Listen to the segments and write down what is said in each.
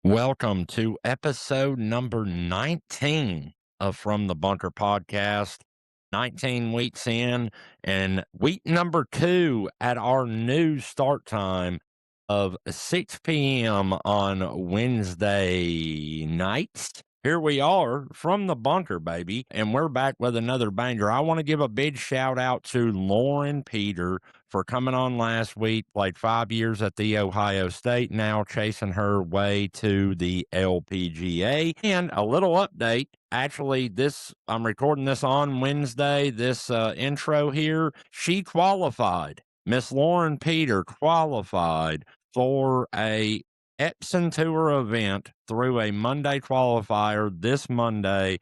Welcome to episode number 19 of From the Bunker podcast. 19 weeks in, and week number 2 at our new start time of 6 p.m. on Wednesday nights. Here we are from the bunker, baby, and we're back with another banger. I want to give a big shout out to Lauren Peter for coming on last week, played 5 years at the Ohio State, now chasing her way to the LPGA. And a little update. Actually, I'm recording this on Wednesday, this intro here. She qualified. Miss Lauren Peter qualified for a Epson Tour event through a Monday qualifier this Monday,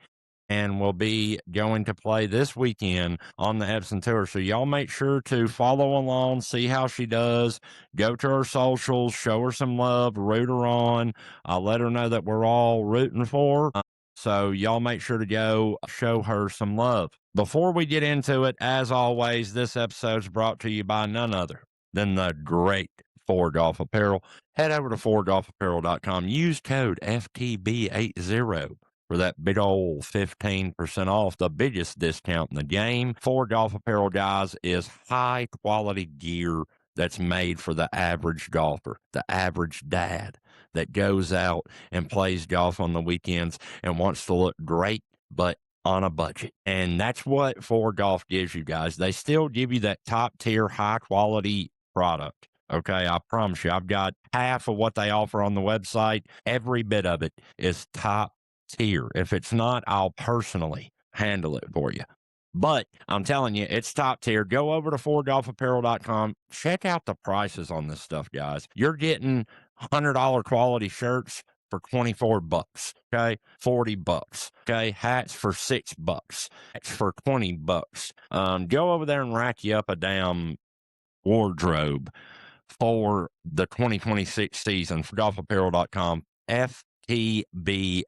and will be going to play this weekend on the Epson Tour. So y'all make sure to follow along, see how she does, go to her socials, show her some love, root her on. I'll let her know that we're all rooting for her. So y'all make sure to go show her some love. Before we get into it, as always, this episode's brought to you by none other than the great Four Golf Apparel. Head over to fourgolfapparel.com. Use code FTB80 for that big old 15% off, the biggest discount in the game. Four Golf Apparel, guys, is high quality gear that's made for the average golfer, the average dad that goes out and plays golf on the weekends and wants to look great, but on a budget. And that's what Four Golf gives you guys. They still give you that top tier, high quality product. Okay, I promise you, I've got half of what they offer on the website. Every bit of it is top tier. If it's not, I'll personally handle it for you. But I'm telling you, it's top tier. Go over to fourgolfapparel.com. Check out the prices on this stuff, guys. You're getting $100 quality shirts for $24, okay? $40, okay? Hats for $6, hats for $20. Go over there and rack you up a damn wardrobe for the 2026 season for golfapparel.com. FTB80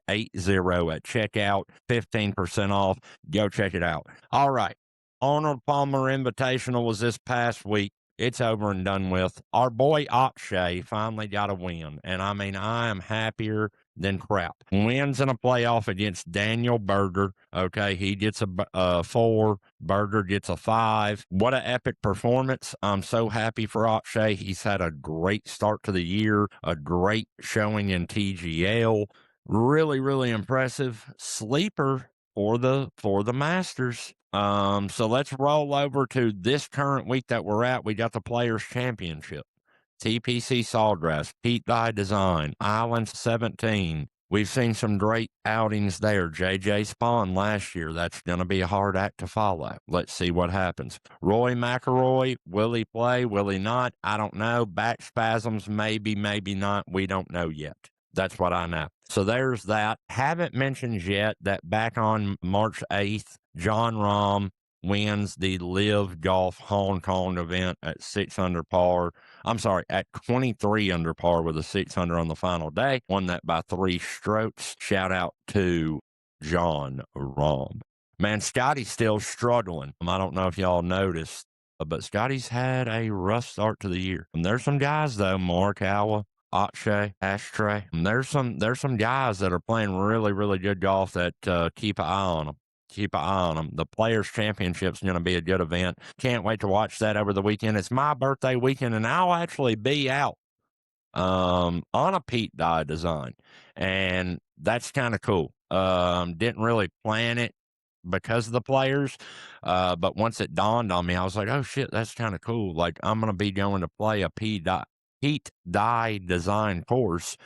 at checkout, 15% off. Go check it out. All right. Arnold Palmer Invitational was this past week. It's over and done with. Our boy Akshay finally got a win. And I mean, I am happier than crap. Wins in a playoff against Daniel Berger. Okay, he gets a 4. Berger gets a 5. What an epic performance. I'm so happy for Akshay. He's had a great start to the year, a great showing in TGL. Really, really impressive. Sleeper for the Masters. So let's roll over to this current week that we're at. We got the Players Championship, TPC Sawgrass, Pete Dye Design, Island 17. We've seen some great outings there. JJ Spawn last year. That's going to be a hard act to follow. Let's see what happens. Roy McIlroy, will he play? Will he not? I don't know. Back spasms, maybe, maybe not. We don't know yet. That's what I know. So there's that. Haven't mentioned yet that back on March 8th, John Rahm wins the Live Golf Hong Kong event at 6 under par. I'm sorry, at 23 under par with a 600 on the final day. Won that by 3 strokes. Shout out to John Rahm. Man, Scotty's still struggling. I don't know if y'all noticed, but Scotty's had a rough start to the year. And there's some guys, though, Morikawa, Akshay, Ashtray. And there's some guys that are playing really, really good golf that keep an eye on them. Keep an eye on them. The Players Championship's going to be a good event. Can't wait to watch that over the weekend. It's my birthday weekend, and I'll actually be out on a Pete Dye Design, and that's kind of cool. Didn't really plan it because of the Players, but once it dawned on me, I was like, oh shit, that's kind of cool. Like, I'm going to be going to play a Pete Dye Design course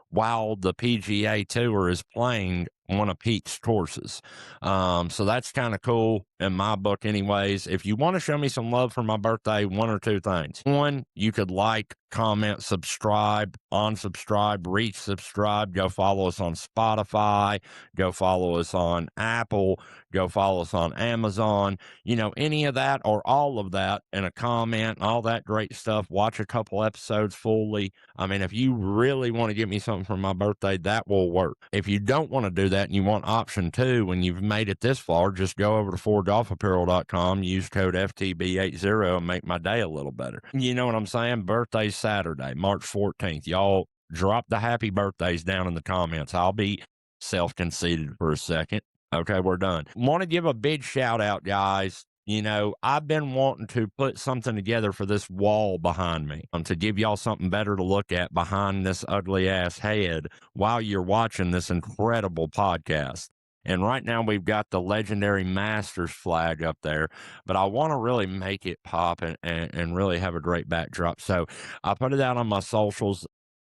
while the PGA Tour is playing one of Pete's courses. So that's kind of cool in my book anyways. If you want to show me some love for my birthday, one or two things. One, you could like, comment, subscribe, unsubscribe, resubscribe. Go follow us on Spotify. Go follow us on Apple. Go follow us on Amazon. You know, any of that or all of that in a comment and all that great stuff. Watch a couple episodes fully. I mean, if you really want to give me something for my birthday, that will work. If you don't want to do that and you want option 2, when you've made it this far, just go over to fourgolfapparel.com, use code FTB80 and make my day a little better. You know what I'm saying? Birthday's Saturday, March 14th. Y'all drop the happy birthdays down in the comments. I'll be self-conceited for a second. Okay, we're done. Want to give a big shout out, guys. You know, I've been wanting to put something together for this wall behind me to give y'all something better to look at behind this ugly ass head while you're watching this incredible podcast. And right now we've got the legendary Masters flag up there, but I want to really make it pop and really have a great backdrop. So I put it out on my socials,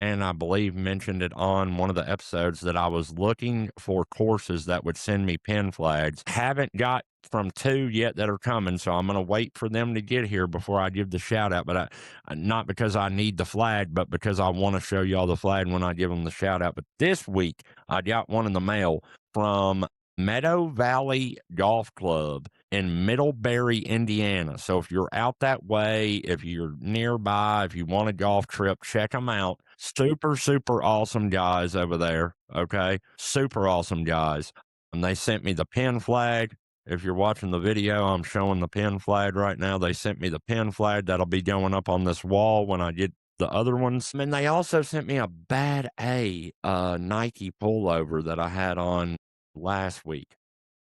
and I believe mentioned it on one of the episodes that I was looking for courses that would send me pin flags. Haven't got from 2 yet that are coming, so I'm going to wait for them to get here before I give the shout out. But not because I need the flag, but because I want to show y'all the flag when I give them the shout out. But this week I got one in the mail from Meadow Valley Golf Club in Middlebury, Indiana. So if you're out that way, if you're nearby, if you want a golf trip, check them out. Super, super awesome guys over there. Okay. Super awesome guys. And they sent me the pin flag. If you're watching the video, I'm showing the pin flag right now. They sent me the pin flag that'll be going up on this wall when I get the other ones. And they also sent me a Bad A Nike pullover that I had on last week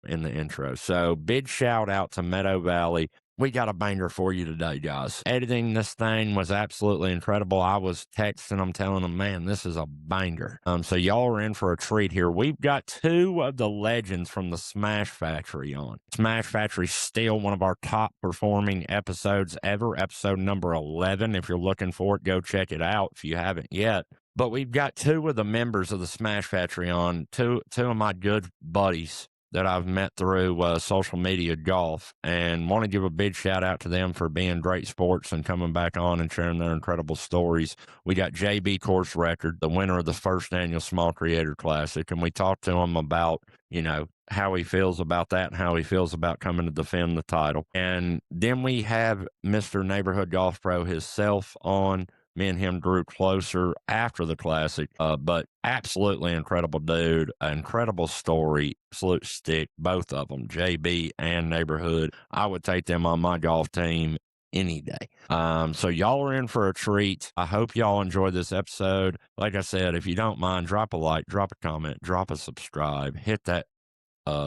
in the intro. So big shout out to Meadow Valley. We got a banger for you today, guys. Editing this thing was absolutely incredible. I was texting them, telling them, man, this is a banger. So y'all are in for a treat here. We've got 2 of the legends from the Smash Factory on. Smash Factory still one of our top performing episodes ever. Episode number 11. If you're looking for it, go check it out if you haven't yet. But we've got 2 of the members of the Smash Factory on, two of my good buddies that I've met through social media golf, and want to give a big shout out to them for being great sports and coming back on and sharing their incredible stories. We got JB Course Record, the winner of the first annual Small Creator Classic, and we talked to him about, you know, how he feels about that and how he feels about coming to defend the title. And then we have Mr. Neighborhood Golf Pro himself on. Me and him grew closer after the Classic, but absolutely incredible dude, incredible story, absolute stick, both of them, JB and Neighborhood. I would take them on my golf team any day. So y'all are in for a treat. I hope y'all enjoy this episode. Like I said, if you don't mind, drop a like, drop a comment, drop a subscribe, hit that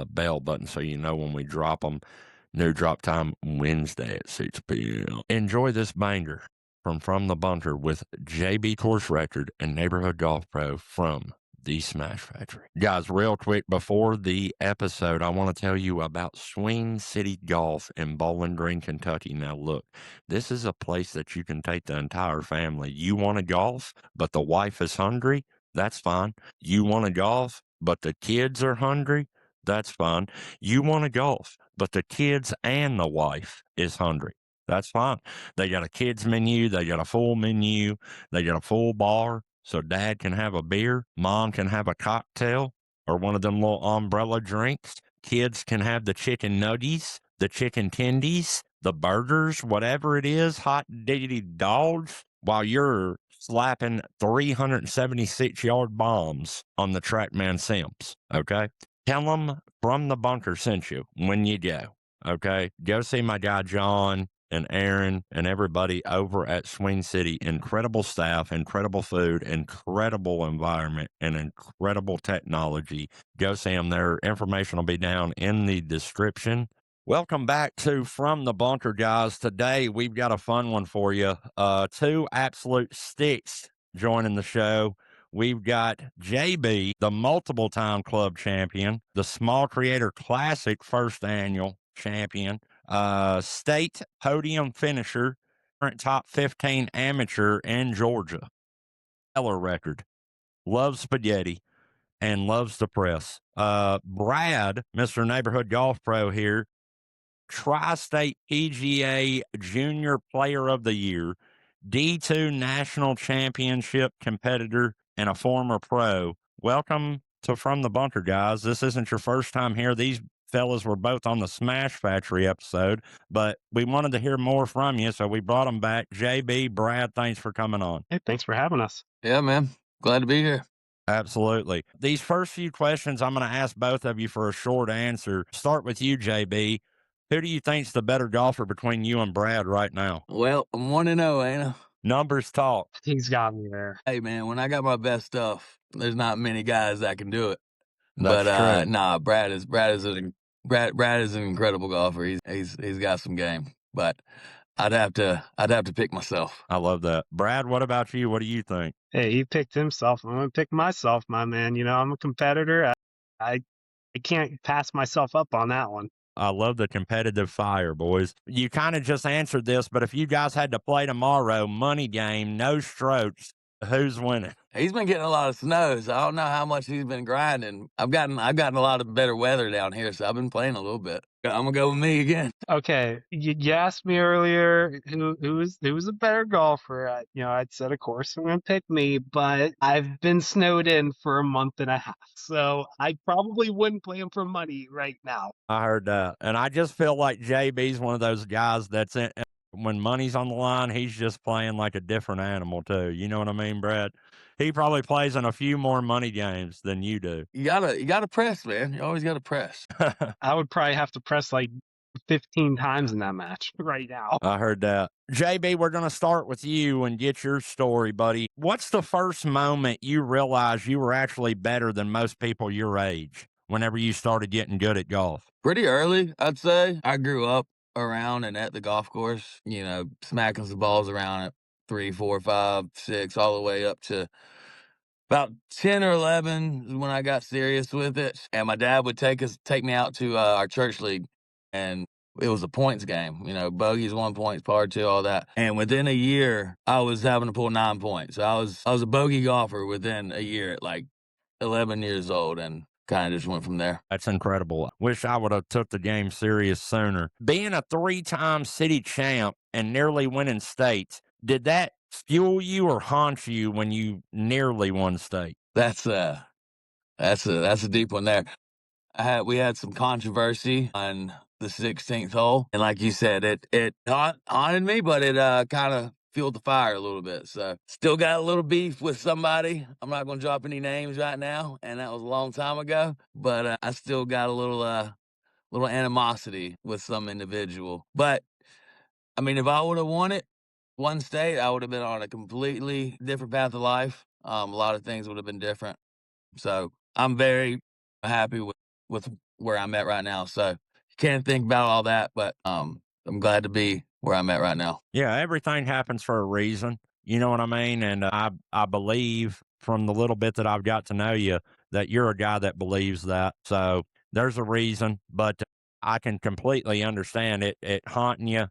bell button so you know when we drop them. New drop time Wednesday at 6 p.m. Enjoy this banger from the bunker with JB Course Record and Neighborhood Golf Pro from the Smash Factory. Guys, real quick before the episode, I want to tell you about Swing City Golf in Bowling Green, Kentucky. Now, look, this is a place that you can take the entire family. You want to golf, but the wife is hungry? That's fine. You want to golf, but the kids are hungry? That's fine. You want to golf, but the kids and the wife is hungry? That's fine. They got a kids menu. They got a full menu. They got a full bar. So dad can have a beer. Mom can have a cocktail or one of them little umbrella drinks. Kids can have the chicken nuggies, the chicken tendies, the burgers, whatever it is, hot diggity dogs, while you're slapping 376-yard bombs on the TrackMan Sims. Okay. Tell them From the Bunker sent you when you go. Okay. Go see my guy, John, and Aaron and everybody over at Swing City. Incredible staff, incredible food, incredible environment, and incredible technology. Go see them. Their information will be down in the description. Welcome back to From the Bunker, guys. Today we've got a fun one for you. 2 absolute sticks joining the show. We've got JB, the multiple-time club champion, the Small Creator Classic first annual champion, state podium finisher, current top 15 amateur in Georgia, stellar record, loves spaghetti, and loves the press. Brad, Mr. Neighborhood Golf Pro here, Tri-State PGA Junior Player of the Year, D2 National Championship competitor, and a former pro. Welcome to From the Bunker, guys. This isn't your first time here. These fellas were both on the Smash Factory episode, but we wanted to hear more from you, so we brought them back. JB, Brad, thanks for coming on. Hey, thanks for having us. Yeah, man. Glad to be here. Absolutely. These first few questions, I'm going to ask both of you for a short answer. Start with you, JB. Who do you think's the better golfer between you and Brad right now? Well, I'm 1-0, ain't I? Numbers talk. He's got me there. Hey man, when I got my best stuff, there's not many guys that can do it. That's true. Nah, Brad is an incredible golfer. He's got some game, but I'd have to pick myself. I love that. Brad, what about you? What do you think? Hey, he picked himself. I'm gonna pick myself, my man. You know, I'm a competitor. I can't pass myself up on that one. I love the competitive fire, boys. You kind of just answered this, but if you guys had to play tomorrow, money game, no strokes, who's winning? He's been getting a lot of snow, so I don't know how much he's been grinding. I've gotten a lot of better weather down here, so I've been playing a little bit. I'm gonna go with me again. Okay, you asked me earlier who was a better golfer. I'd said, of course, I'm gonna pick me, but I've been snowed in for a month and a half, so I probably wouldn't play him for money right now. I heard that. And I just feel like JB's one of those guys that's in, when money's on the line, he's just playing like a different animal, too. You know what I mean, Brad? He probably plays in a few more money games than you do. You gotta press, man. You always gotta press. I would probably have to press like 15 times in that match right now. I heard that. JB, we're going to start with you and get your story, buddy. What's the first moment you realized you were actually better than most people your age whenever you started getting good at golf? Pretty early, I'd say. I grew up around and at the golf course, smacking some balls around at 3, 4, 5, 6, all the way up to about 10 or 11 is when I got serious with it. And my dad would take me out to our church league, and it was a points game. Bogeys, 1 point, par 2, all that. And within a year, I was having to pull 9 points. So I was a bogey golfer within a year at like 11 years old, and kind of just went from there. That's incredible. Wish I would have took the game serious sooner. Being a 3-time city champ and nearly winning states, did that fuel you or haunt you when you nearly won state? That's a deep one there. We had some controversy on the 16th hole, and like you said, it haunted me, but it kind of fueled the fire a little bit. So still got a little beef with somebody. I'm not going to drop any names right now, and that was a long time ago. But I still got a little animosity with some individual. But I mean, if I would have won it, one state, I would have been on a completely different path of life. A lot of things would have been different. So I'm very happy with where I'm at right now. So can't think about all that, but I'm glad to be where I'm at right now. Yeah, everything happens for a reason. You know what I mean? And I believe from the little bit that I've got to know you that you're a guy that believes that. So there's a reason, but I can completely understand it haunting you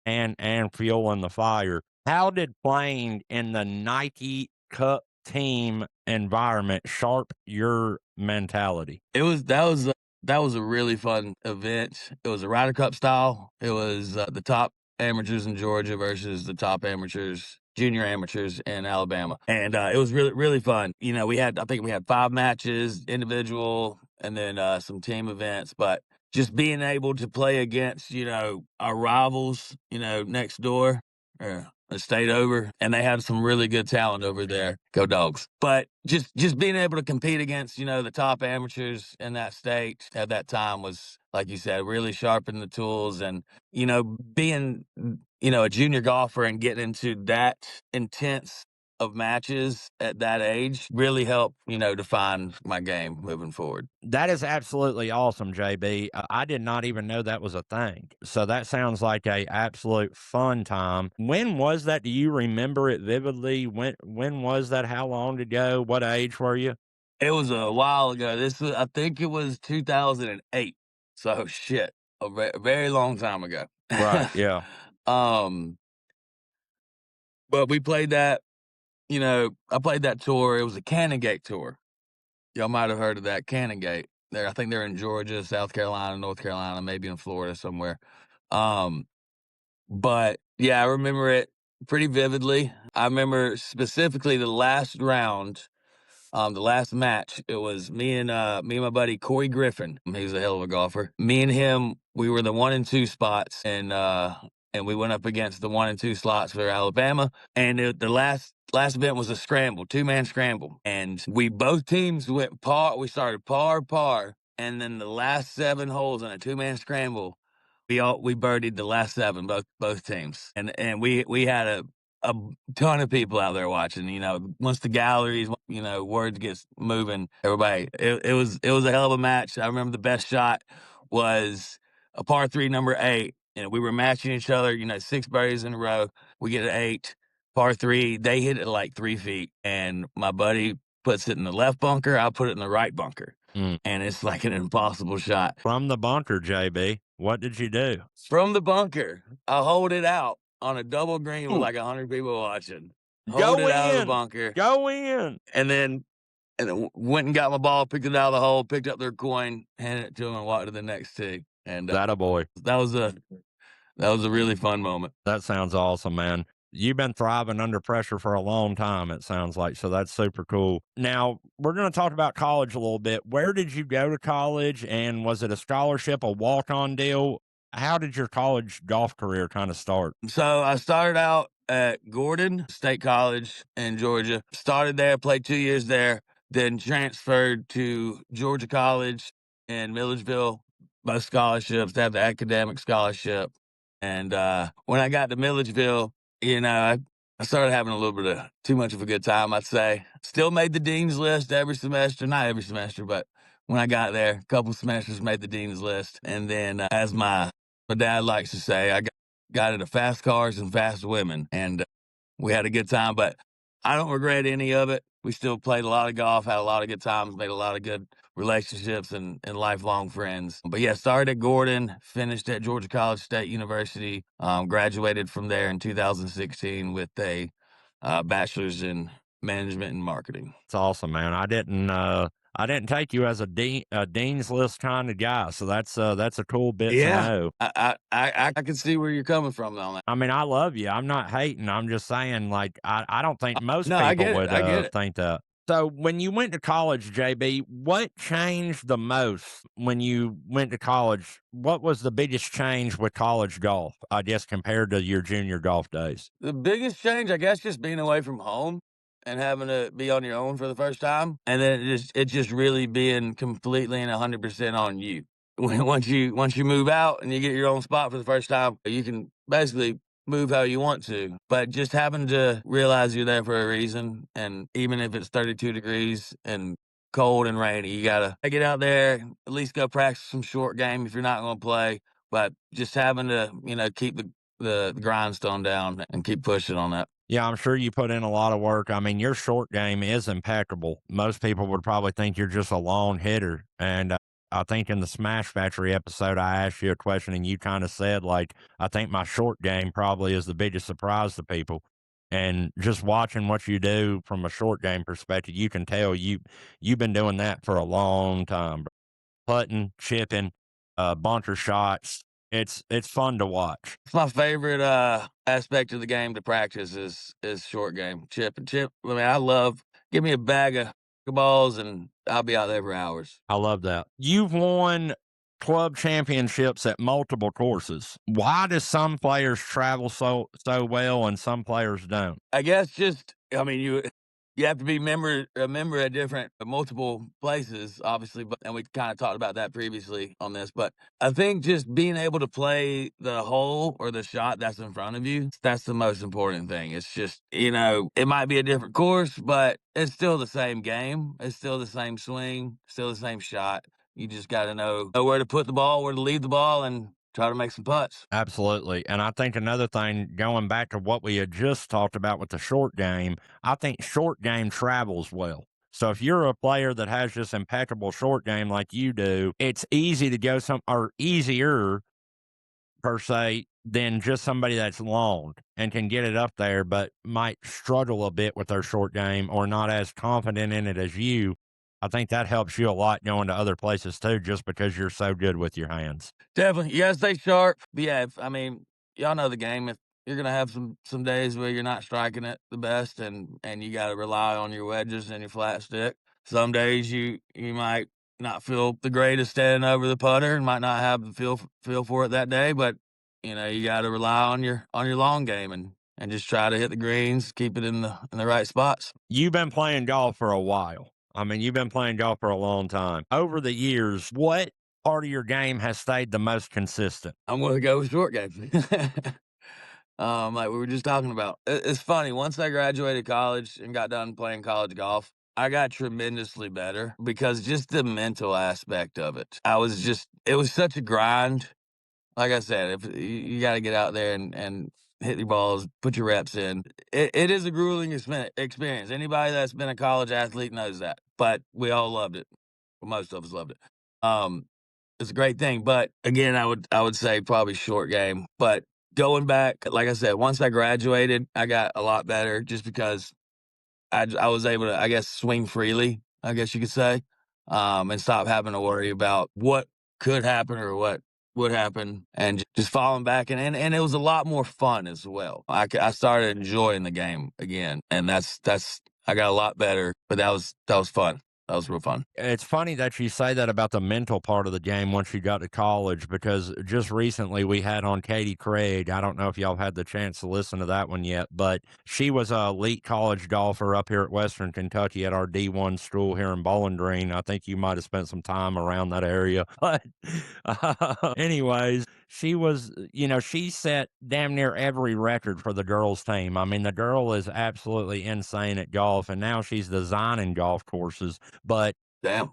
and fueling the fire. How did playing in the Nike Cup team environment sharp your mentality? That was a really fun event. It was a Ryder Cup style. It was the top amateurs in Georgia versus the top amateurs, junior amateurs in Alabama, and it was really really fun. I think we had 5 matches, individual, and then some team events, but just being able to play against our rivals, next door, a state over, and they have some really good talent over there. Go Dogs! But just being able to compete against the top amateurs in that state at that time was, like you said, really sharpening the tools, and being a junior golfer and getting into that intense of matches at that age really helped define my game moving forward. That is absolutely awesome, JB. I did not even know that was a thing. So that sounds like a absolute fun time. When was that? Do you remember it vividly? When was that? How long ago? What age were you? It was a while ago. I think it was 2008. So shit, a very long time ago. Right. Yeah. But we played that. I played that tour. It was a Canongate tour. Y'all might have heard of that, Canongate. I think they're in Georgia, South Carolina, North Carolina, maybe in Florida somewhere. But yeah, I remember it pretty vividly. I remember specifically the last round, the last match. It was me and my buddy Corey Griffin. He was a hell of a golfer. Me and him, we were the 1 and 2 spots, and we went up against the 1 and 2 slots for Alabama. And the last event was a scramble, 2-man scramble, and both teams went par. We started par, and then the last 7 holes in a 2-man scramble, we birdied the last 7, both teams, and we had a ton of people out there watching. Once the galleries, words gets moving, everybody. It was a hell of a match. I remember the best shot was a par 3, number 8, and we were matching each other. 6 birdies in a row. We get an 8, par 3. They hit it like 3 feet, and my buddy puts it in the left bunker. I put it in the right bunker. Mm. And it's like an impossible shot. From the bunker, JB, what did you do? From the bunker, I hold it out on a double green with like 100 people watching. Hold it out of the bunker. Go in. And then went and got my ball, picked it out of the hole, picked up their coin, handed it to them, and walked to the next tee. And That a boy. that was a really fun moment. That sounds awesome, man. You've been thriving under pressure for a long time, it sounds like. So that's super cool. Now, we're going to talk about college a little bit. Where did you go to college? And was it a scholarship, a walk-on deal? How did your college golf career kind of start? So I started out at Gordon State College in Georgia. Started there, played 2 years there, then transferred to Georgia College in Milledgeville, both scholarships. They have the academic scholarship. And when I got to Milledgeville, I started having a little bit of too much of a good time, I'd say. Still made the dean's list every semester. Not every semester, but when I got there, a couple semesters made the dean's list. And then as my dad likes to say, I got into fast cars and fast women. And we had a good time, but I don't regret any of it. We still played a lot of golf, had a lot of good times, made a lot of good relationships and lifelong friends. But yeah, started at Gordon, finished at Georgia College State University, graduated from there in 2016 with a bachelor's in management and marketing. It's awesome, man. I didn't take you as a dean's list kind of guy, so that's a cool bit to know. I can see where you're coming from on that. I mean, I love you. I'm not hating. I'm just saying, like, I don't think most No, I people get it. would I get it. think that. So when you went to college, JB, what changed the most when you went to college? What was the biggest change with college golf, I guess, compared to your junior golf days? The biggest change, I guess, just being away from home and having to be on your own for the first time, and then it just really being completely and 100% on you. Once you move out and you get your own spot for the first time, you can basically move how you want to. But just having to realize you're there for a reason, and even if it's 32 degrees and cold and rainy, you gotta get out there, at least go practice some short game if you're not going to play. But just having to keep the grindstone down and keep pushing on that. Yeah, I'm sure you put in a lot of work. I mean, your short game is impeccable. Most people would probably think you're just a long hitter. And I think in the Smash Factory episode, I asked you a question and you kind of said, like, I think my short game probably is the biggest surprise to people. And just watching what you do from a short game perspective, you can tell you've been doing that for a long time. Putting, chipping, bunker shots. It's fun to watch. It's my favorite aspect of the game to practice is short game, chip and chip. I mean, give me a bag of balls and I'll be out there for hours. I love that. You've won club championships at multiple courses. Why do some players travel so well and some players don't? I guess you have to be a member at multiple places, obviously, and we kind of talked about that previously on this. But I think just being able to play the hole or the shot that's in front of you, that's the most important thing. It's just, it might be a different course, but it's still the same game. It's still the same swing, still the same shot. You just got to know where to put the ball, where to leave the ball, and try to make some putts. Absolutely. And I think another thing, going back to what we had just talked about with the short game, I think short game travels well. So if you're a player that has this impeccable short game like you do, it's easy to go easier per se than just somebody that's long and can get it up there, but might struggle a bit with their short game or not as confident in it as you. I think that helps you a lot going to other places too, just because you're so good with your hands. Definitely. You gotta stay sharp. But yeah, y'all know the game. If you're gonna have some days where you're not striking it the best and you gotta rely on your wedges and your flat stick. Some days you might not feel the greatest standing over the putter and might not have the feel for it that day, but you gotta rely on your long game and just try to hit the greens, keep it in the right spots. You've been playing golf for a while. I mean, you've been playing golf for a long time. Over the years, what part of your game has stayed the most consistent? I'm going to go with short game. Like we were just talking about. It's funny. Once I graduated college and got done playing college golf, I got tremendously better because just the mental aspect of it. It was such a grind. Like I said, if you got to get out there and hit your balls, put your reps in. It is a grueling experience. Anybody that's been a college athlete knows that. But we all loved it. Well, most of us loved it. Um, it's a great thing. But again, I would say probably short game. But going back, like I said, once I graduated, I got a lot better just because I was able to, I guess, swing freely, I guess you could say, and stop having to worry about what could happen or what would happen, and just falling back, and it was a lot more fun as well. I started enjoying the game again, and that's I got a lot better, but that was fun. That was real fun. It's funny that you say that about the mental part of the game once you got to college, because just recently we had on Katie Craig. I don't know if y'all had the chance to listen to that one yet, but she was a elite college golfer up here at Western Kentucky at our D1 school here in Bowling Green. I think you might have spent some time around that area. But anyways, she was, she set damn near every record for the girls' team. I mean, the girl is absolutely insane at golf, and now she's designing golf courses. But Damn.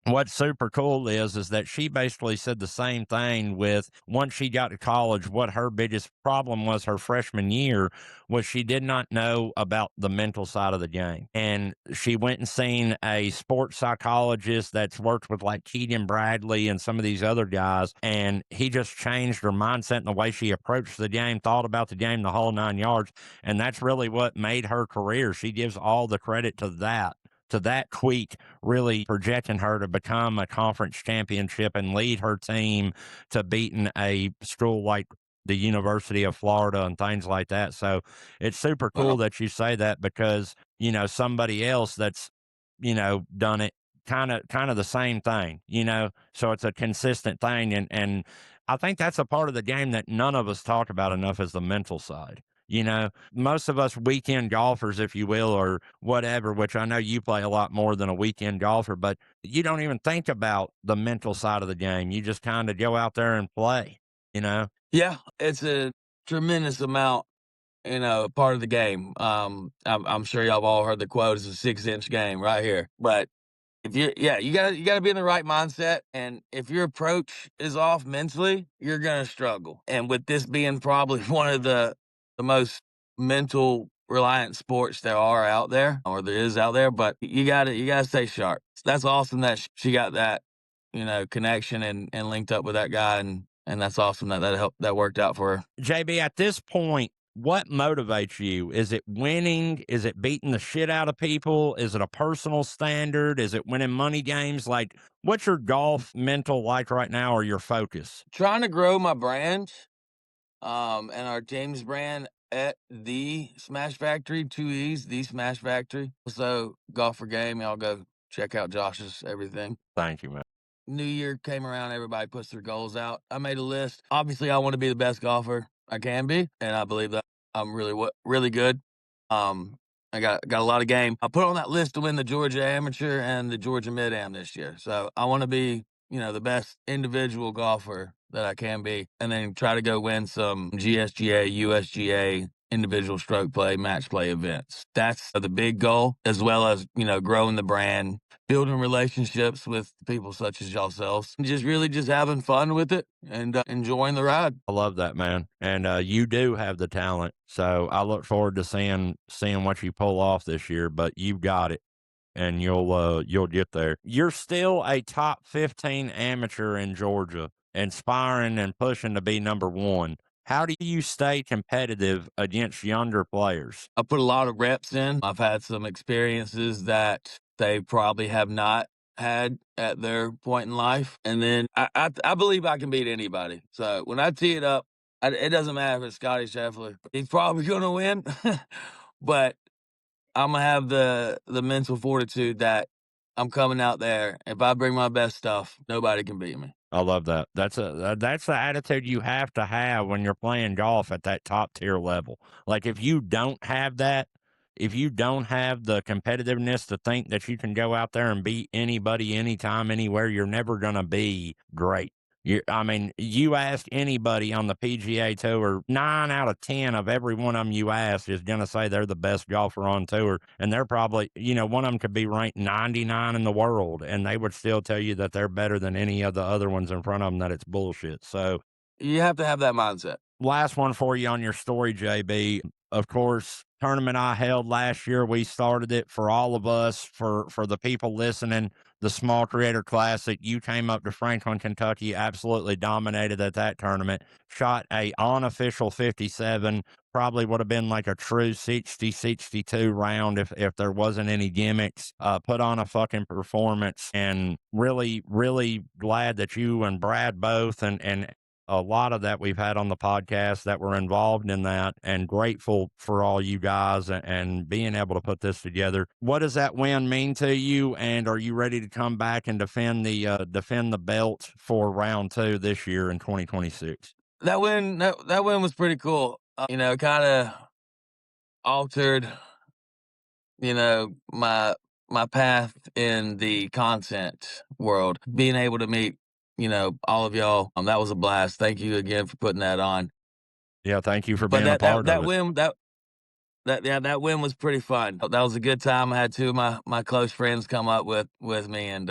what's super cool is that she basically said the same thing with once she got to college. What her biggest problem was her freshman year was she did not know about the mental side of the game. And she went and seen a sports psychologist that's worked with like Keegan Bradley and some of these other guys. And he just changed her mindset and the way she approached the game, thought about the game, the whole 9 yards. And that's really what made her career. She gives all the credit to that tweak really projecting her to become a conference championship and lead her team to beating a school like the University of Florida and things like that. So it's super cool Wow. that you say that, because, somebody else that's, done it kind of the same thing, so it's a consistent thing. And I think that's a part of the game that none of us talk about enough, is the mental side. Most of us weekend golfers, if you will, or whatever, which I know you play a lot more than a weekend golfer, but you don't even think about the mental side of the game. You just kind of go out there and play, you know? Yeah, it's a tremendous amount, part of the game. I'm sure y'all have all heard the quote, "It's a 6-inch game right here." But if you gotta be in the right mindset, and if your approach is off mentally, you're gonna struggle. And with this being probably one of the most mental reliant sports there are out there, or there is out there, but you gotta stay sharp. That's awesome that she got that, connection and linked up with that guy, and that's awesome that worked out for her. JB, at this point, what motivates you? Is it winning? Is it beating the shit out of people? Is it a personal standard? Is it winning money games? Like, what's your golf mental like right now, or your focus? Trying to grow my brand, and our James brand at the Smash Factory, 2 E's, the Smash Factory. So, golfer game, y'all go check out Josh's everything. Thank you, man. New Year came around, everybody puts their goals out. I made a list. Obviously, I want to be the best golfer I can be, and I believe that I'm really good. Um, I got a lot of game. I put on that list to win the Georgia Amateur and the Georgia Mid Am this year. So I want to be, the best individual golfer that I can be, and then try to go win some GSGA, USGA individual stroke play, match play events. That's the big goal, as well as, growing the brand, building relationships with people such as yourselves, and just having fun with it and enjoying the ride. I love that, man. And you do have the talent. So I look forward to seeing what you pull off this year, but you've got it. And you'll get there. You're still a top 15 amateur in Georgia, inspiring and pushing to be number one. How do you stay competitive against younger players? I put a lot of reps in. I've had some experiences that they probably have not had at their point in life. And then I believe I can beat anybody. So when I tee it up, it doesn't matter if it's Scotty Scheffler. He's probably going to win. But I'm going to have the mental fortitude that I'm coming out there. If I bring my best stuff, nobody can beat me. I love that. That's the attitude you have to have when you're playing golf at that top tier level. Like, if you don't have that, if you don't have the competitiveness to think that you can go out there and beat anybody, anytime, anywhere, you're never going to be great. I mean, you ask anybody on the PGA Tour, 9 out of 10 of every one of them you ask is going to say they're the best golfer on tour. And they're probably, one of them could be ranked 99 in the world, and they would still tell you that they're better than any of the other ones in front of them, that it's bullshit. So, You have to have that mindset. last one for you on your story, JB. Of course, tournament I held last year, we started it for all of us, for the people listening, the Small Creator Classic. You came up to Franklin, Kentucky, absolutely dominated at that tournament, shot a unofficial 57, probably would have been like a true 60-62 round if there wasn't any gimmicks. Put on a fucking performance, and really, really glad that you and Brad both, and a lot of that we've had on the podcast that were involved in that, and grateful for all you guys and being able to put this together. What does that win mean to you? And are you ready to come back and defend the belt for round 2 this year in 2026? That win was pretty cool. Kind of altered, my path in the content world. Being able to meet, all of y'all, that was a blast. Thank you again for putting that on. Yeah, thank you for being a part of it. That win was pretty fun. That was a good time. I had two of my close friends come up with me, and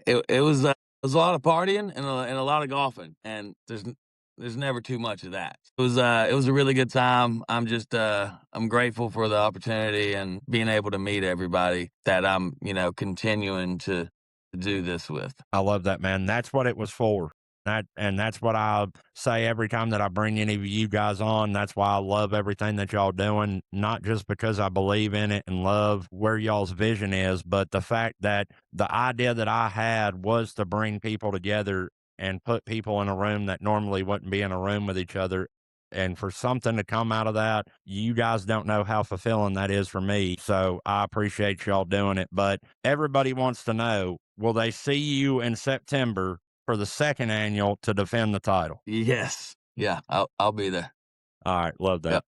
it was a lot of partying and a lot of golfing, and there's never too much of that. It was a really good time. I'm just I'm grateful for the opportunity and being able to meet everybody that I'm continuing to do this with. I love that, man. That's what it was for. That's what I say every time that I bring any of you guys on. That's why I love everything that y'all doing, not just because I believe in it and love where y'all's vision is, but the fact that the idea that I had was to bring people together and put people in a room that normally wouldn't be in a room with each other. And for something to come out of that, you guys don't know how fulfilling that is for me. So I appreciate y'all doing it. But everybody wants to know, will they see you in September for the second annual to defend the title? Yes. Yeah, I'll be there. All right. Love that. Yep.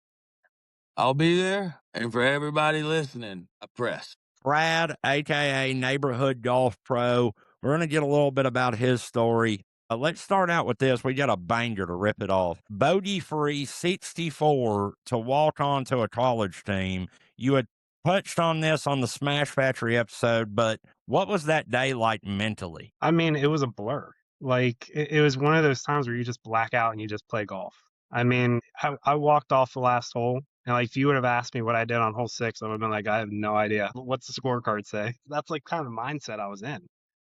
I'll be there. And for everybody listening, I press. Brad, aka Neighborhood Golf Pro. We're going to get a little bit about his story. Let's start out with this. We got a banger to rip it off. Bogey free 64 to walk on to a college team. You had touched on this on the Smash Factory episode, but what was that day like mentally? I mean, it was a blur. Like, it was one of those times where you just black out and you just play golf. I mean, I walked off the last hole, and like, if you would have asked me what I did on hole 6, I would have been like, I have no idea. What's the scorecard say? That's like kind of the mindset I was in.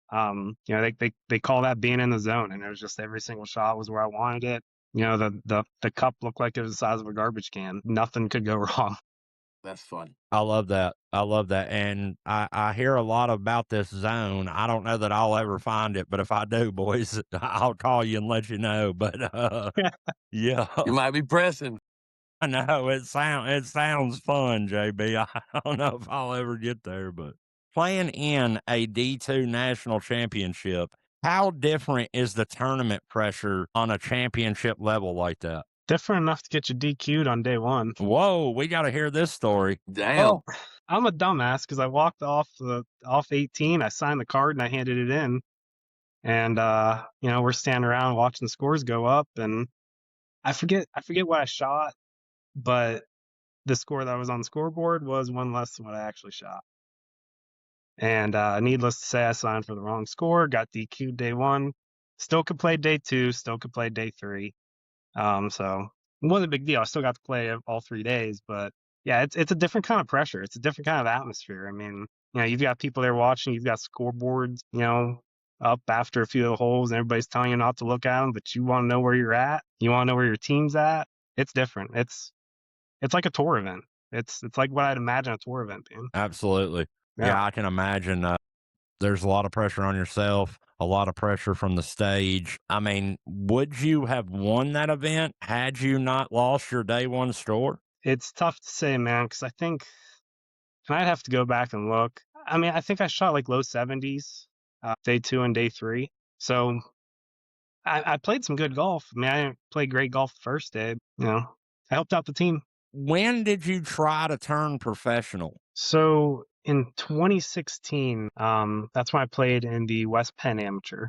They call that being in the zone, and it was just every single shot was where I wanted it. The cup looked like it was the size of a garbage can. Nothing could go wrong. That's fun. I love that. And I hear a lot about this zone. I don't know that I'll ever find it, but if I do, boys, I'll call you and let you know. But yeah, You might be pressing. I know it sounds fun, JB. I don't know if I'll ever get there, but playing in a D2 national championship, how different is the tournament pressure on a championship level like that? Different enough to get you DQ'd on day 1. Whoa, we got to hear this story. Damn. Well, I'm a dumbass because I walked off 18. I signed the card and I handed it in, and we're standing around watching the scores go up, and I forget what I shot, but the score that was on the scoreboard was one less than what I actually shot. And needless to say, I signed for the wrong score, got DQ'd day 1. Still could play day 2, still could play day 3. So it wasn't a big deal. I still got to play all 3 days, but yeah, it's a different kind of pressure. It's a different kind of atmosphere. I mean, you've got people there watching, you've got scoreboards, up after a few of the holes, and everybody's telling you not to look at them, but you want to know where you're at. You want to know where your team's at. It's different. It's like a tour event. It's like what I'd imagine a tour event being. Absolutely. Yeah, I can imagine. There's a lot of pressure on yourself, a lot of pressure from the stage. I mean, would you have won that event had you not lost your day 1 score? It's tough to say, man, because I think, and I'd have to go back and look. I mean, I think I shot like low 70s day 2 and day 3. So I played some good golf. I mean, I didn't play great golf the first day. I helped out the team. When did you try to turn professional? So in 2016, that's when I played in the West Penn Amateur.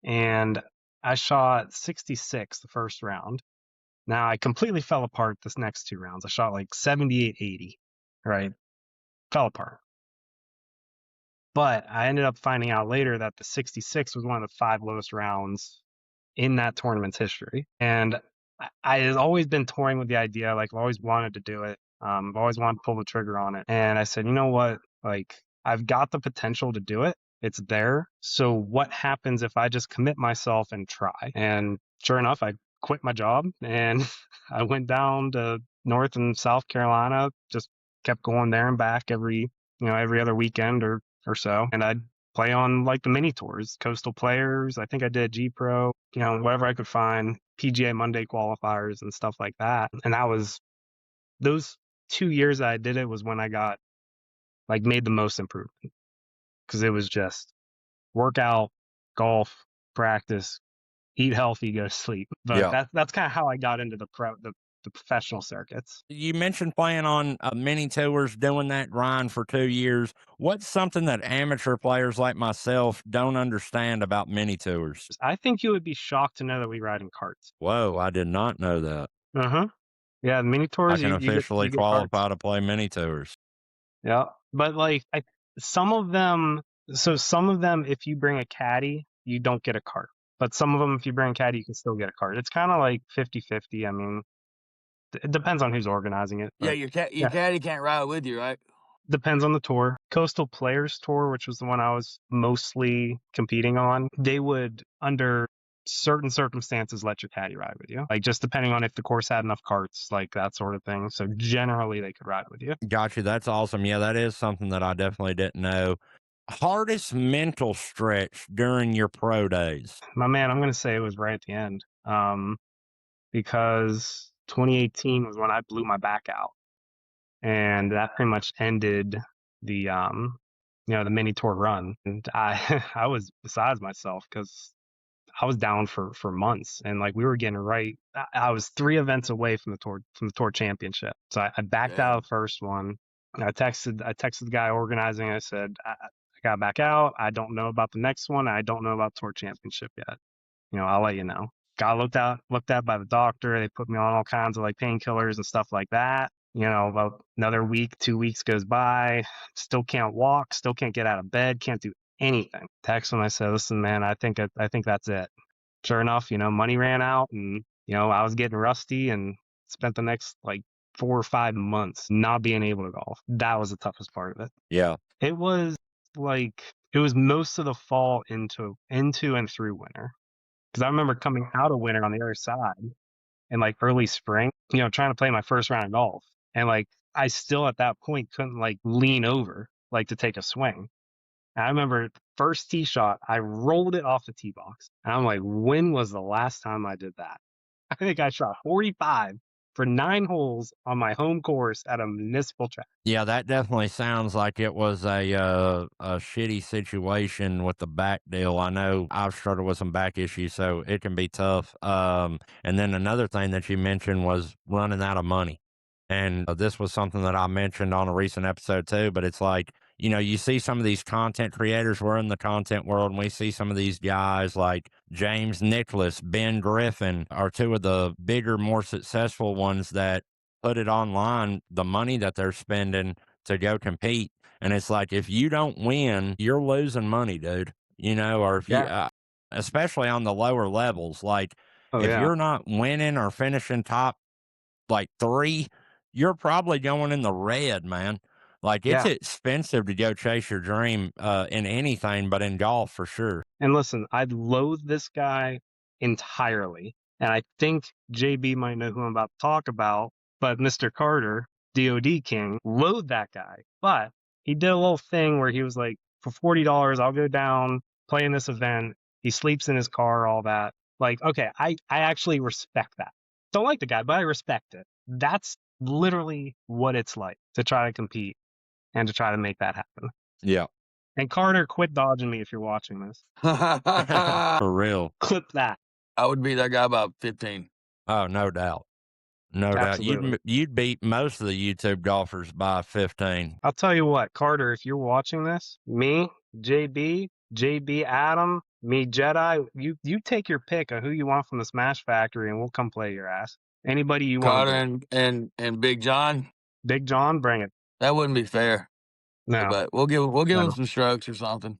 and I shot 66 the first round. Now I completely fell apart this next 2 rounds. I shot like 78, 80, right? Fell apart. But I ended up finding out later that the 66 was one of the 5 lowest rounds in that tournament's history. And I had always been toying with the idea, like I've always wanted to do it. I've always wanted to pull the trigger on it. And I said, you know what? Like I've got the potential to do it. It's there. So what happens if I just commit myself and try? And sure enough, I quit my job and I went down to North and South Carolina, just kept going there and back every other weekend or so. And I'd play on like the mini tours, Coastal Players. I think I did G Pro, whatever I could find, PGA Monday qualifiers and stuff like that. And that was those 2 years that I did it was when I got like made the most improvement, because it was just workout, golf, practice, eat healthy, go to sleep. But Yeah. that's kind of how I got into the professional circuits. You mentioned playing on mini tours, doing that grind for 2 years. What's something that amateur players like myself don't understand about mini tours? I think you would be shocked to know that we ride in carts. Whoa, I did not know that. Yeah, the mini I tours, can you officially get carts. qualify to play mini tours. Yeah, but like some of them, if you bring a caddy, you don't get a cart. But some of them, if you bring a caddy, you can still get a cart. It's kind of like 50-50. I mean, it depends on who's organizing it. Yeah, But your caddy can't ride with you, right? depends on the tour. Coastal Players Tour, which was the one I was mostly competing on, they would, under certain circumstances, let your caddy ride with you. Like just depending on if the course had enough carts, like that sort of thing. So generally they could ride with you. Gotcha. That's awesome. Yeah, that is something that I definitely didn't know. Hardest mental stretch during your pro days? My man, I'm going to say it was right at the end. Because 2018 was when I blew my back out. And that pretty much ended the the mini tour run. And I I was besides myself because I was down for months, and like we were getting right. I was 3 events away from the tour championship. So I backed out of the first one. I texted the guy organizing. I said I got back out. I don't know about the next one. I don't know about tour championship yet. I'll let you know. Got looked at by the doctor. They put me on all kinds of like painkillers and stuff like that. About another week, 2 weeks goes by. Still can't walk. Still can't get out of bed. Can't do anything. Text him. I said, "Listen, man, I think that's it." Sure enough, money ran out, and I was getting rusty, and spent the next like 4 or 5 months not being able to golf. That was the toughest part of it. Yeah. It was most of the fall into and through winter. Because I remember coming out of winter on the other side in like early spring, trying to play my first round of golf. And like I still at that point couldn't like lean over like to take a swing. And I remember first tee shot, I rolled it off the tee box. And I'm like, when was the last time I did that? I think I shot 45 for 9 holes on my home course at a municipal track. Yeah, that definitely sounds like it was a shitty situation with the back deal. I know I've struggled with some back issues, so it can be tough. And then another thing that you mentioned was running out of money. And this was something that I mentioned on a recent episode too, but it's like, you see some of these content creators, we're in the content world, and we see some of these guys like James Nicholas, Ben Griffin are 2 of the bigger, more successful ones that put it online, the money that they're spending to go compete. And it's like, if you don't win, you're losing money, dude, or if you, Yeah. especially on the lower levels, like Oh, if yeah. you're not winning or finishing top like 3, you're probably going in the red, man. Like it's Yeah. expensive to go chase your dream in anything, but in golf for sure. And listen, I loathe this guy entirely. And I think JB might know who I'm about to talk about, but Mr. Carter, DOD King, loathed that guy. But he did a little thing where he was like, for $40, I'll go down, play in this event. He sleeps in his car, all that. Like, okay, I actually respect that. Don't like the guy, but I respect it. That's literally what it's like to try to compete and to try to make that happen. Yeah. And Carter, quit dodging me if you're watching this. For real. Clip that. I would beat that guy about 15. Oh, no doubt. No doubt. Absolutely. You'd beat most of the YouTube golfers by 15. I'll tell you what, Carter, if you're watching this, me, JB Adam, me Jedi. You take your pick of who you want from the Smash Factory, and we'll come play your ass. Anybody you want Carter to bring. and Big John. Big John, bring it. That wouldn't be fair. No, But we'll give him no. some strokes or something.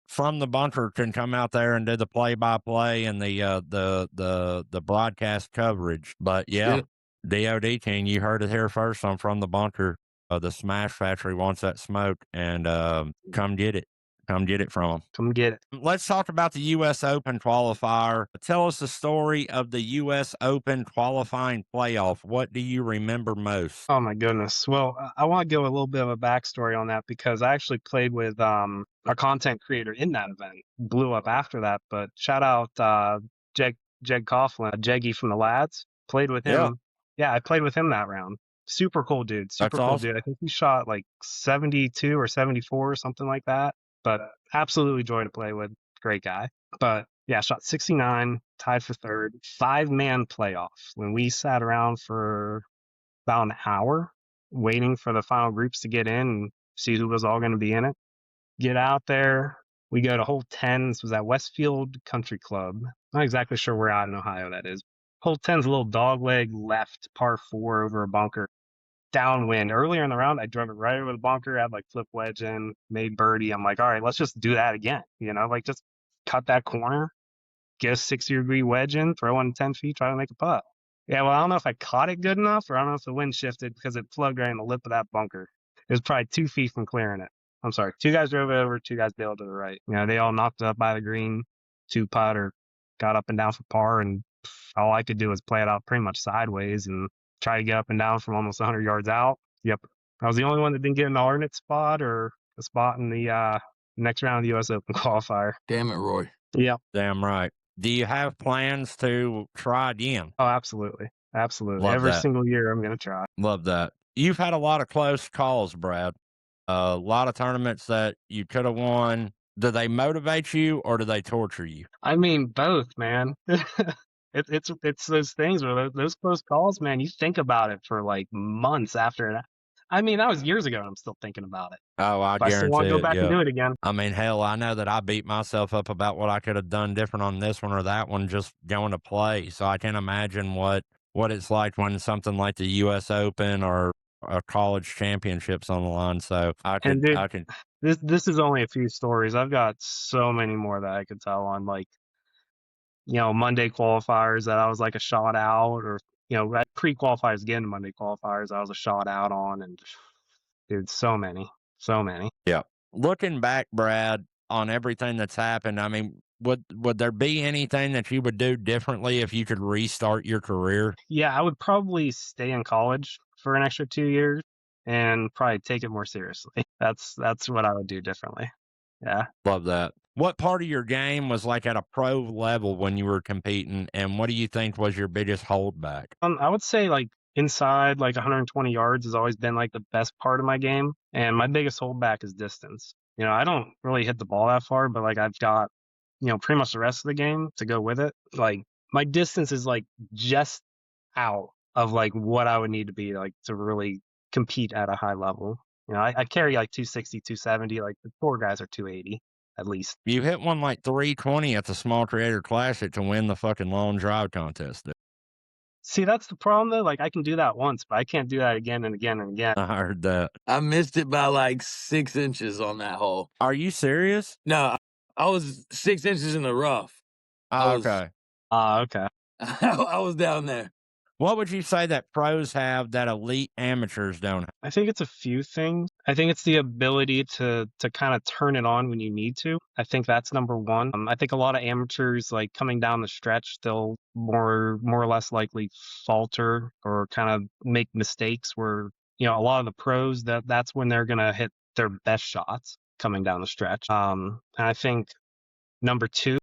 From the bunker can come out there and do the play-by-play and the broadcast coverage. But yeah, DOD team, you heard it here first on From the Bunker. The Smash Factory wants that smoke, and come get it. Come get it from them. Come get it. Let's talk about the U.S. Open qualifier. Tell us the story of the U.S. Open qualifying playoff. What do you remember most? Oh my goodness. Well, I want to give a little bit of a backstory on that because I actually played with a content creator in that event. Blew up after that, but shout out Jeg Coughlin, Jeggy from the Lads. Played with him. Yeah, I played with him that round. Super cool dude. Super cool dude. I think he shot like 72 or 74 or something like that. But absolutely joy to play with. Great guy. But yeah, shot 69, tied for third. 5-man playoff. When we sat around for about an hour waiting for the final groups to get in and see who was all going to be in it. Get out there. We go to hole 10. This was at Westfield Country Club. Not exactly sure where out in Ohio that is. Hole 10's a little dogleg left, par 4 over a bunker. Downwind. Earlier in the round, I drove it right over the bunker, had like flip wedge in, made birdie. I'm like, all right, let's just do that again. Like just cut that corner, get a 60-degree wedge in, throw in 10 feet, try to make a putt. Yeah, well, I don't know if I caught it good enough, or I don't know if the wind shifted because it plugged right in the lip of that bunker. It was probably 2 feet from clearing it. I'm sorry. 2 guys drove it over, 2 guys bailed to the right. They all knocked it up by the green, 2-putt, or got up and down for par, and all I could do was play it out pretty much sideways and try to get up and down from almost 100 yards out. Yep. I was the only one that didn't get an alternate spot or a spot in the next round of the U.S. Open qualifier. Damn it, Roy. Yep. Damn right. Do you have plans to try again? Oh, absolutely. Absolutely. Love Every that. single year I'm going to try. Love that. You've had a lot of close calls, Brad. A lot of tournaments that you could have won. Do they motivate you or do they torture you? I mean, both, man. It's those things where those close calls, man, you think about it for like months after that. I mean, that was years ago and I'm still thinking about it. Oh, I But I still want to guarantee go back and do it again. I mean, hell, I know that I beat myself up about what I could have done different on this one or that one just going to play. So I can't imagine what it's like when something like the U.S. Open or a college championships on the line. So I can. This is only a few stories. I've got so many more that I could tell on like, Monday qualifiers that I was like a shot out, or at pre-qualifiers again, Monday qualifiers I was a shot out on, and dude, so many. Yeah. Looking back, Brad, on everything that's happened, I mean, would there be anything that you would do differently if you could restart your career? Yeah, I would probably stay in college for an extra 2 years and probably take it more seriously. That's what I would do differently. Yeah. Love that. What part of your game was like at a pro level when you were competing, and what do you think was your biggest holdback? I would say like inside like 120 yards has always been like the best part of my game, and my biggest holdback is distance. I don't really hit the ball that far, but like I've got pretty much the rest of the game to go with it. Like my distance is like just out of like what I would need to be like to really compete at a high level. I carry like 260, 270. Like the tour guys are 280 at least. You hit one like 320 at the Small Creator Classic to win the fucking long drive contest. Dude. See, that's the problem though. Like I can do that once, but I can't do that again and again and again. I heard that. I missed it by like 6 inches on that hole. Are you serious? No, I was 6 inches in the rough. Okay. Okay. I was down there. What would you say that pros have that elite amateurs don't have? I think it's a few things. I think it's the ability to kind of turn it on when you need to. I think that's number one. I think a lot of amateurs, like coming down the stretch, they'll more or less likely falter or kind of make mistakes where, a lot of the pros, that's when they're going to hit their best shots coming down the stretch. And I think number two,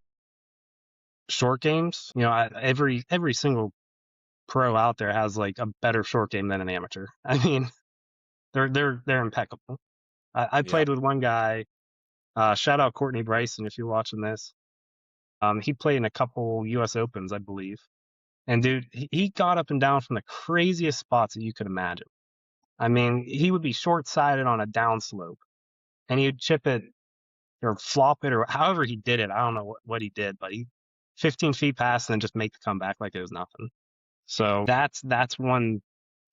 short games. Every single pro out there has like a better short game than an amateur. I mean, they're impeccable. I played with one guy. Shout out Courtney Bryson if you're watching this. He played in a couple U.S. Opens, I believe. And dude, he got up and down from the craziest spots that you could imagine. I mean, he would be short-sided on a downslope, and he would chip it or flop it or however he did it. I don't know what he did, but he 15 feet past and then just make the comeback like it was nothing. So that's one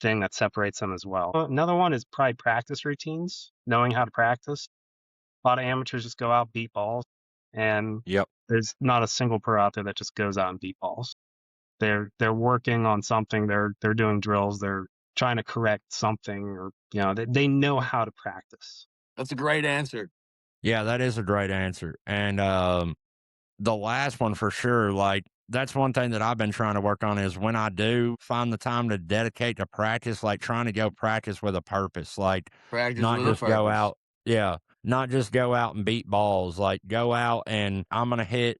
thing that separates them as well. Another one is probably practice routines, knowing how to practice. A lot of amateurs just go out, beat balls, and Yep. there's not a single pro out there that just goes out and beat balls. They're working on something. They're doing drills. They're trying to correct something, or they know how to practice. That's a great answer. Yeah, that is a great answer. And the last one for sure, like that's one thing that I've been trying to work on is when I do find the time to dedicate to practice, like trying to go practice with a purpose, like Practice not with a just go purpose. out, yeah, not just go out and beat balls, like go out and I'm going to hit,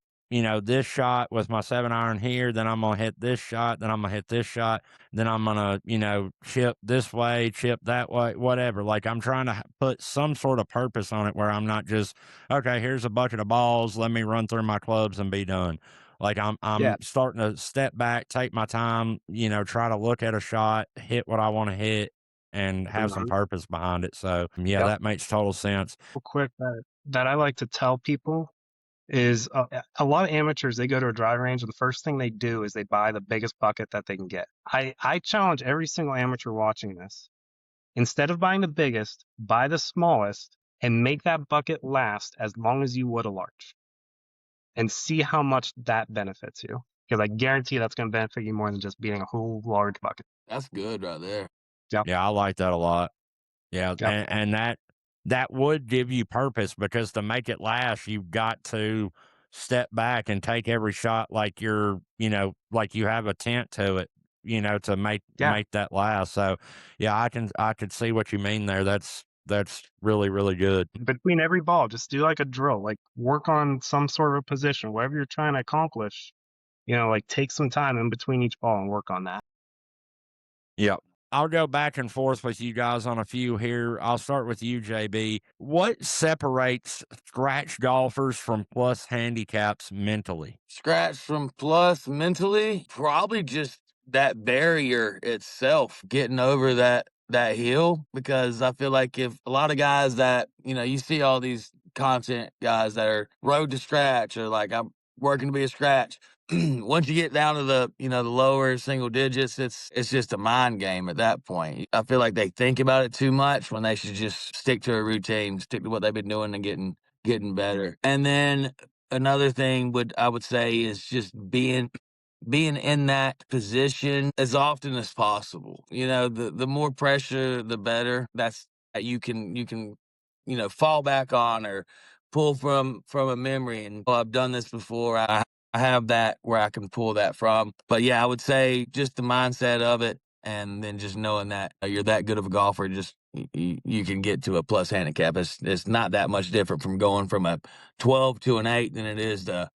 this shot with my 7-iron here, then I'm going to hit this shot, then I'm going to hit this shot, then I'm going to, chip this way, chip that way, whatever. Like I'm trying to put some sort of purpose on it where I'm not just, okay, here's a bucket of balls, let me run through my clubs and be done. Like Yeah. I'm starting to step back, take my time, try to look at a shot, hit what I want to hit, and have some purpose behind it. So yeah, Yep. that makes total sense. Real quick, that I like to tell people is a lot of amateurs, they go to a driving range and the first thing they do is they buy the biggest bucket that they can get. I challenge every single amateur watching this. Instead of buying the biggest, buy the smallest and make that bucket last as long as you would a large. And see how much that benefits you. Because I guarantee that's going to benefit you more than just beating a whole large bucket. That's good right there. Yeah, I like that a lot. Yeah, Yep. and that would give you purpose because to make it last, you've got to step back and take every shot like you're, like you have a tent to it, to make that last. So, yeah, I could see what you mean there. That's really, really good. Between every ball, just do like a drill, like work on some sort of position, whatever you're trying to accomplish. Like take some time in between each ball and work on that. Yep. I'll go back and forth with you guys on a few here. I'll start with you, JB. What separates scratch golfers from plus handicaps mentally? Scratch from plus mentally, probably just that barrier itself, getting over that hill. Because I feel like if a lot of guys that you see all these content guys that are road to scratch or like I'm working to be a scratch. Once you get down to the the lower single digits, it's just a mind game at that point. I feel like they think about it too much when they should just stick to a routine, stick to what they've been doing and getting better. And then another thing I would say is just being in that position as often as possible. The more pressure, the better. That's that you can fall back on or pull from a memory. And I've done this before. I have that where I can pull that from. But yeah, I would say just the mindset of it, and then just knowing that you're that good of a golfer, just you can get to a plus handicap. It's not that much different from going from a 12 to an 8 than it is to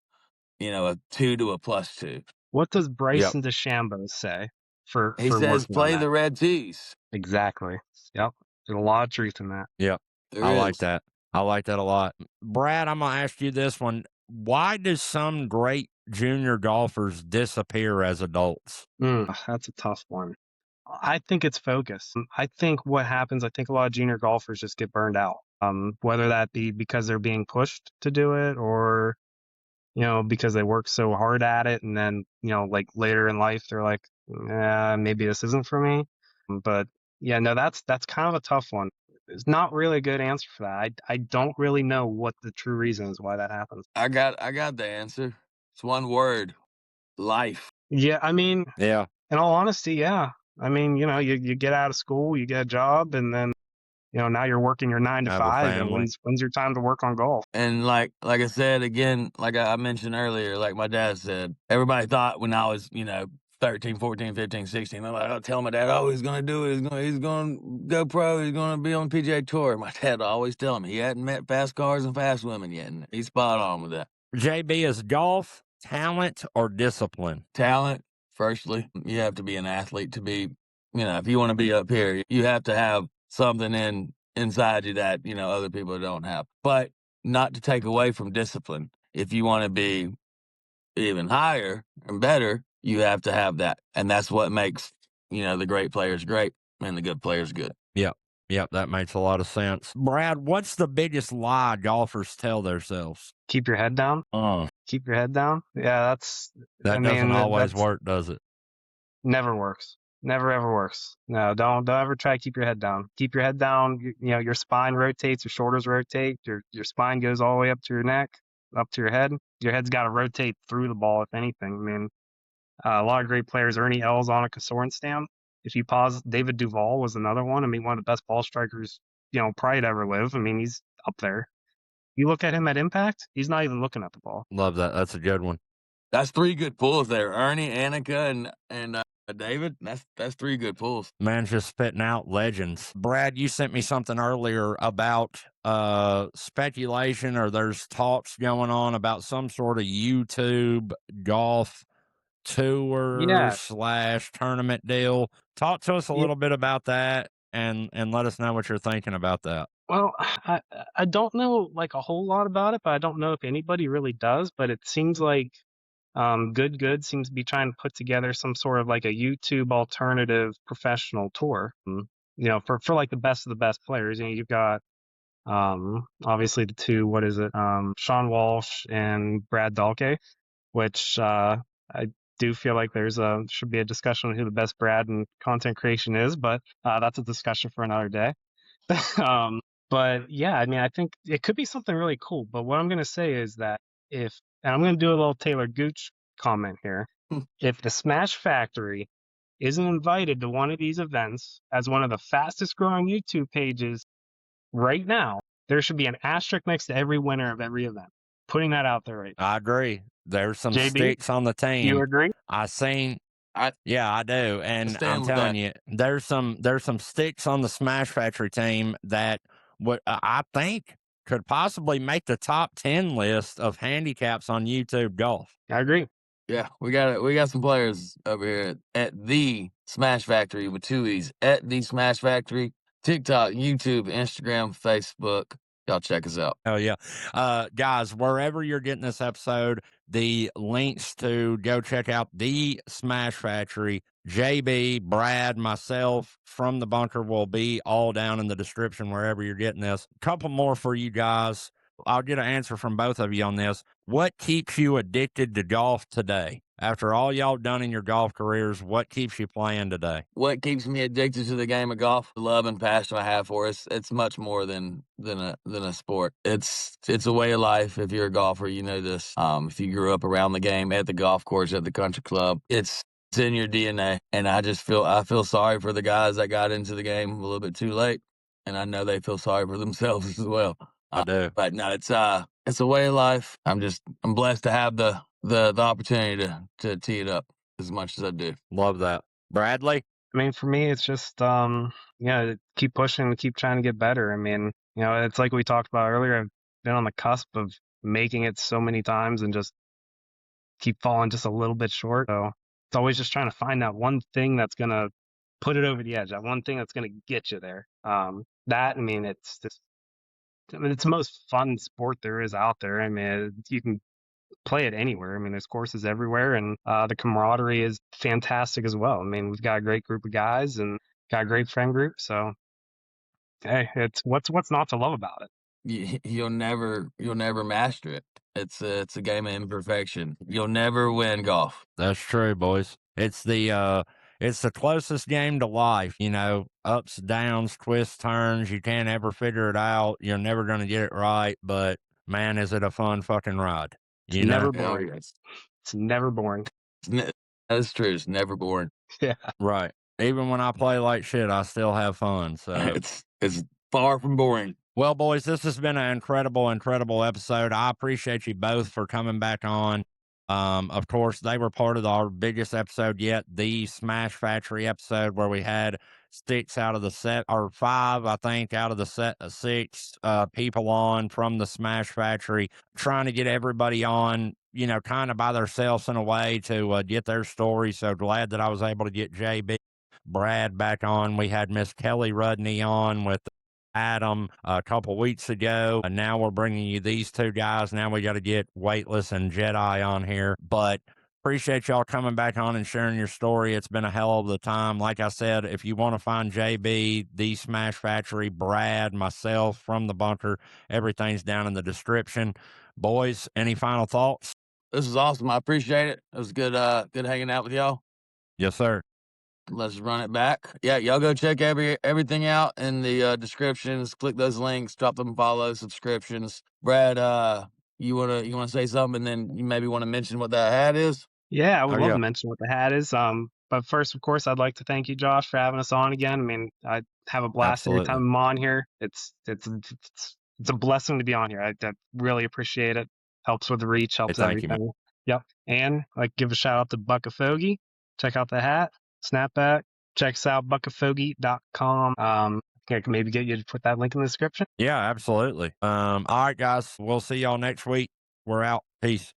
a 2 to a +2. What does Bryson DeChambeau say for He says working on play that? the red tees. Exactly. Yep. There's a lot of truth in that. Yep. There I is. like that. I like that a lot. Brad, I'm going to ask you this one. Why do some great junior golfers disappear as adults? That's a tough one. I think it's focus. I think what happens, I think a lot of junior golfers just get burned out. Whether that be because they're being pushed to do it or, because they work so hard at it. And then, like later in life, they're like, maybe this isn't for me. But yeah, no, that's kind of a tough one. It's not really a good answer for that. I don't really know what the true reason is why that happens. I got the answer. It's one word: life. Yeah, I mean, Yeah. in all honesty, yeah. I mean, you get out of school, you get a job, and then now you're working your 9 to Have a 5, and family. when's your time to work on golf? And like I said again, like I mentioned earlier, like my dad said, everybody thought when I was 13, 14, 15, 16, I'm like, I'll tell my dad, oh, he's gonna do it. He's gonna go pro. He's gonna be on the PGA Tour. My dad always tell me he hadn't met fast cars and fast women yet, and he's spot on with that. JB, is golf talent or discipline? Talent, firstly, you have to be an athlete to be, if you want to be up here, you have to have something inside you that other people don't have. But not to take away from discipline. If you want to be even higher and better, you have to have that. And that's what makes, the great players great and the good players good. Yeah. Yep, that makes a lot of sense. Brad, what's the biggest lie golfers tell themselves? Keep your head down. Keep your head down. Yeah, that doesn't always work, does it? Never works. Never ever works. No, don't ever try to keep your head down. Keep your head down. Your spine rotates, your shoulders rotate, your spine goes all the way up to your neck, up to your head. Your head's got to rotate through the ball, if anything. I mean, a lot of great players. Ernie Els, Annika Sorenstam. If you pause, David Duval was another one. I mean, one of the best ball strikers, probably to ever live. I mean, he's up there. You look at him at impact, he's not even looking at the ball. Love that. That's a good one. That's 3 good pulls there. Ernie, Annika, and David. That's 3 good pulls. Man's just spitting out legends. Brad, you sent me something earlier about speculation, or there's talks going on about some sort of YouTube golf tour / tournament deal. Talk to us a little bit about that and let us know what you're thinking about that. Well, I don't know like a whole lot about it, but I don't know if anybody really does. But it seems like Good seems to be trying to put together some sort of like a YouTube alternative professional tour. For like the best of the best players. You've got obviously the two. What is it? Sean Walsh and Brad Dahlke, which I do feel like should be a discussion on who the best Brad in content creation is, but that's a discussion for another day. But yeah, I mean, I think it could be something really cool. But what I'm going to say is that and I'm going to do a little Taylor Gooch comment here. If the Smash Factory isn't invited to one of these events as one of the fastest growing YouTube pages right now, there should be an asterisk next to every winner of every event. Putting that out there right now. I agree. There's some JB, sticks on the team. You agree? I do. And I'm telling you, there's some sticks on the Smash Factory team that I think could possibly make the top 10 list of handicaps on YouTube golf. I agree. Yeah, we got some players over here at the Smash Factory with 2 E's. At the Smash Factory, TikTok, YouTube, Instagram, Facebook. Y'all check us out. Oh yeah. Guys, wherever you're getting this episode, the links to go check out the Smash Factory, JB, Brad, myself from the bunker will be all down in the description wherever you're getting this. A couple more for you guys. I'll get an answer from both of you on this. What keeps you addicted to golf today? After all y'all done in your golf careers, what keeps you playing today? What keeps me addicted to the game of golf? The love and passion I have for it. It's much more than a sport. It's a way of life. If you're a golfer, you know this. If you grew up around the game, at the golf course, at the country club, it's in your DNA. And I feel sorry for the guys that got into the game a little bit too late, and I know they feel sorry for themselves as well. I do. But no, it's a way of life. I'm blessed to have the opportunity to tee it up as much as I do. Love that. Bradley? I mean, for me, it's just, keep pushing, keep trying to get better. I mean, it's like we talked about earlier. I've been on the cusp of making it so many times and just keep falling just a little bit short. So it's always just trying to find that one thing that's going to put it over the edge, that one thing that's going to get you there. It's the most fun sport there is out there. I mean, you can play it anywhere. I mean, there's courses everywhere, and the camaraderie is fantastic as well. I mean, we've got a great group of guys and got a great friend group. So, hey, it's what's not to love about it? You'll never master it. It's a game of imperfection. You'll never win golf. That's true, boys. It's the closest game to life, ups, downs, twists, turns. You can't ever figure it out. You're never going to get it right, but man, is it a fun fucking ride. It's never boring. It's never boring. That's true. It's never boring. Yeah. Right. Even when I play like shit, I still have fun. So it's far from boring. Well, boys, this has been an incredible episode. I appreciate you both for coming back on. Of course, they were part of our biggest episode yet, the Smash Factory episode, where we had 6 out of the set, or 5, I think, out of the set of 6 people on from the Smash Factory, trying to get everybody on, kind of by themselves in a way to get their story. So glad that I was able to get JB, Brad back on. We had Miss Kelly Rudney on with Adam a couple weeks ago, and now we're bringing you these 2 guys. Now we got to get Weightless and Jedi on here, but Appreciate y'all coming back on and sharing your story. It's been a hell of a time. Like I said, if you want to find JB, the Smash Factory, Brad, myself from the bunker, everything's down in the description. Boys, any final thoughts? This is awesome. I appreciate it. It was good hanging out with y'all. Yes, sir. Let's run it back. Yeah, y'all go check everything out in the descriptions. Click those links, drop them follow, subscriptions. Brad, you wanna say something, and then you maybe want to mention what that hat is? Yeah, I would Oh, love yeah. to mention what the hat is. But first, of course, I'd like to thank you, Josh, for having us on again. I mean, I have a blast every Absolutely. time I'm on here. It's a blessing to be on here. I really appreciate it. Helps with the reach, helps thank you, man. everything. Yep. And like give a shout out to Buckafogie. Check out the hat, snapback. Check us out, buckafogie.com. I can maybe get you to put that link in the description. Yeah, absolutely. All right, guys. We'll see y'all next week. We're out. Peace.